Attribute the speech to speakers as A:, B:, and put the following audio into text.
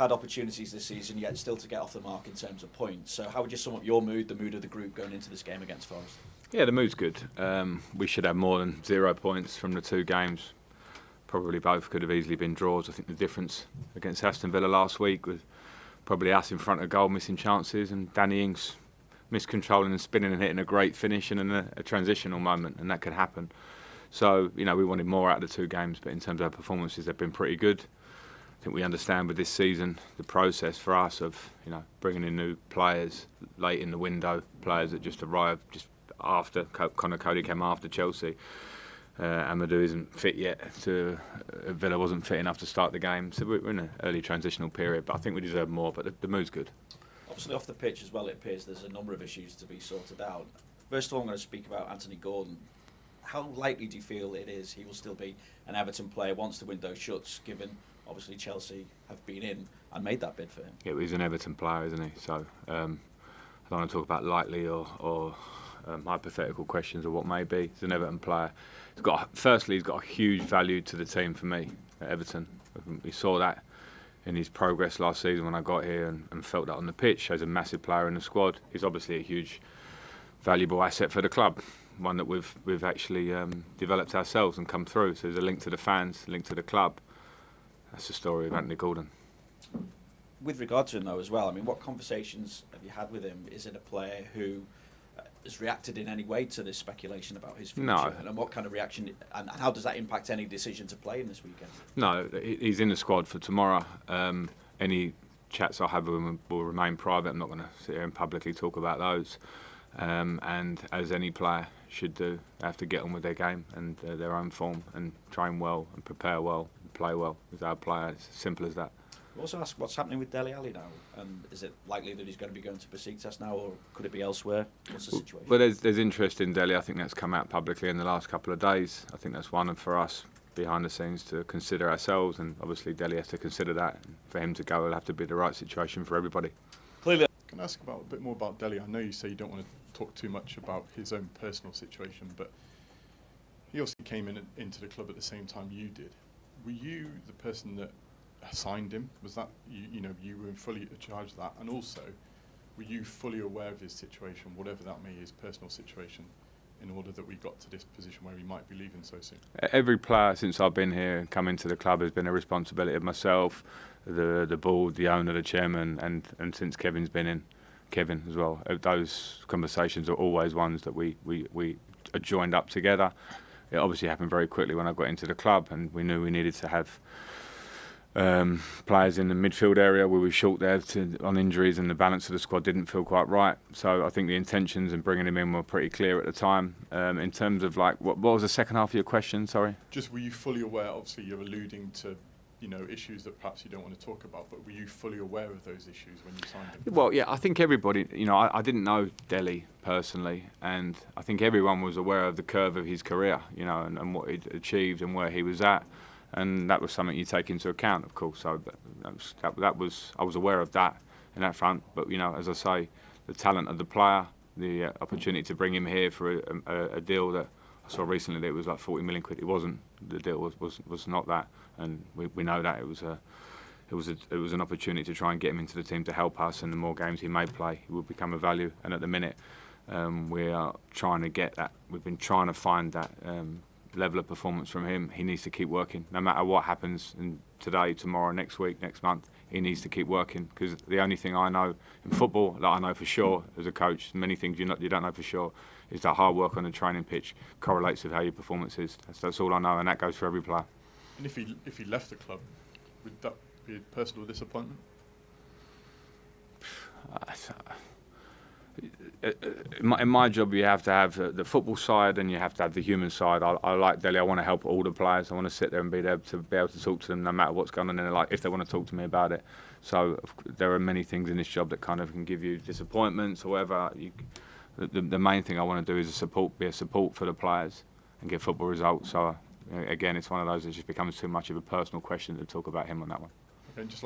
A: had opportunities this season, yet still to get off the mark in terms of points. So how would you sum up your mood, the mood of the group going into this game against Forest?
B: Yeah, the mood's good. We should have more than 0 points from the 2 games. Probably both could have easily been draws. I think the difference against Aston Villa last week was probably us in front of goal, missing chances, and Danny Ings miscontrolling and spinning and hitting a great finish and a transitional moment, and that could happen. So, we wanted more out of the 2 games, but in terms of our performances, they've been pretty good. I think we understand with this season the process for us of, bringing in new players late in the window, players that just arrived just after Conor Cody came after Chelsea. Amadou isn't fit yet. Villa wasn't fit enough to start the game, so we're in an early transitional period. But I think we deserve more. But the mood's good.
A: Obviously, off the pitch as well, it appears there's a number of issues to be sorted out. First of all, I'm going to speak about Anthony Gordon. How likely do you feel it is he will still be an Everton player once the window shuts, given obviously Chelsea have been in and made that bid for him?
B: Yeah, he's an Everton player, isn't he? So I don't want to talk about likely or hypothetical questions of what may be. He's an Everton player. Firstly, he's got a huge value to the team for me at Everton. We saw that in his progress last season when I got here and felt that on the pitch. He's a massive player in the squad. He's obviously a huge, valuable asset for the club. One that we've actually developed ourselves and come through. So there's a link to the fans, a link to the club. That's the story of Anthony Gordon.
A: With regard to him though as well, what conversations have you had with him? Is it a player who has reacted in any way to this speculation about his future?
B: No.
A: And what kind of reaction, and how does that impact any decision to play him this weekend?
B: No, he's in the squad for tomorrow. Any chats I have with him will remain private. I'm not going to sit here and publicly talk about those. And as any player should do, they have to get on with their game and their own form and train well and prepare well and play well with our player. It's as simple as that.
A: We also ask what's happening with Dele Alli now, and is it likely that he's going to be going to Besiktas now, or could it be elsewhere? What's the situation?
B: Well, there's interest in Dele. I think that's come out publicly in the last couple of days. I think that's one for us behind the scenes to consider ourselves, and obviously Dele has to consider that. And for him to go, it'll have to be the right situation for everybody.
A: Clearly.
C: Can I ask a bit more about Dele? I know you say you don't want to talk too much about his own personal situation, but he also came into the club at the same time you did. Were you the person that signed him? Was that you were fully in charge of that? And also, were you fully aware of his situation, whatever that may be, his personal situation, in order that we got to this position where he might be leaving so soon?
B: Every player since I've been here and come into the club has been a responsibility of myself, the board, the owner, the chairman, and since Kevin's been in, Kevin as well. Those conversations are always ones that we are joined up together. It obviously happened very quickly when I got into the club, and we knew we needed to have players in the midfield area. We were short there on injuries, and the balance of the squad didn't feel quite right. So I think the intentions in bringing him in were pretty clear at the time. In terms of what was the second half of your question? Sorry.
C: Just were you fully aware? Obviously, you're alluding to issues that perhaps you don't want to talk about, but were you fully aware of those issues when you signed him?
B: Well, yeah, I think everybody. I didn't know Dele personally, and I think everyone was aware of the curve of his career, and what he'd achieved and where he was at. And that was something you take into account, of course. So that was I was aware of that in that front. But as I say, the talent of the player, the opportunity to bring him here for a deal that I saw recently that it was like 40 million quid. It wasn't. The deal was not that, and we know that it was an opportunity to try and get him into the team to help us. And the more games he may play, he will become a value. And at the minute, we are trying to get that. We've been trying to find that. Level of performance from him. He needs to keep working no matter what happens today, tomorrow, next week, next month. He needs to keep working, because the only thing I know in football that I know for sure as a coach, many things you don't know for sure, is that hard work on the training pitch correlates with how your performance is. That's all I know, and that goes for every player.
C: And if he left the club, would that be a personal disappointment?
B: In my job, you have to have the football side and you have to have the human side. I like Dele. I want to help all the players. I want to sit there and be able to talk to them no matter what's going on in their life, if they want to talk to me about it. So there are many things in this job that kind of can give you disappointments or whatever. The main thing I want to do is be a support for the players and get football results. So again, it's one of those that just becomes too much of a personal question to talk about him on that one.
C: Okay, just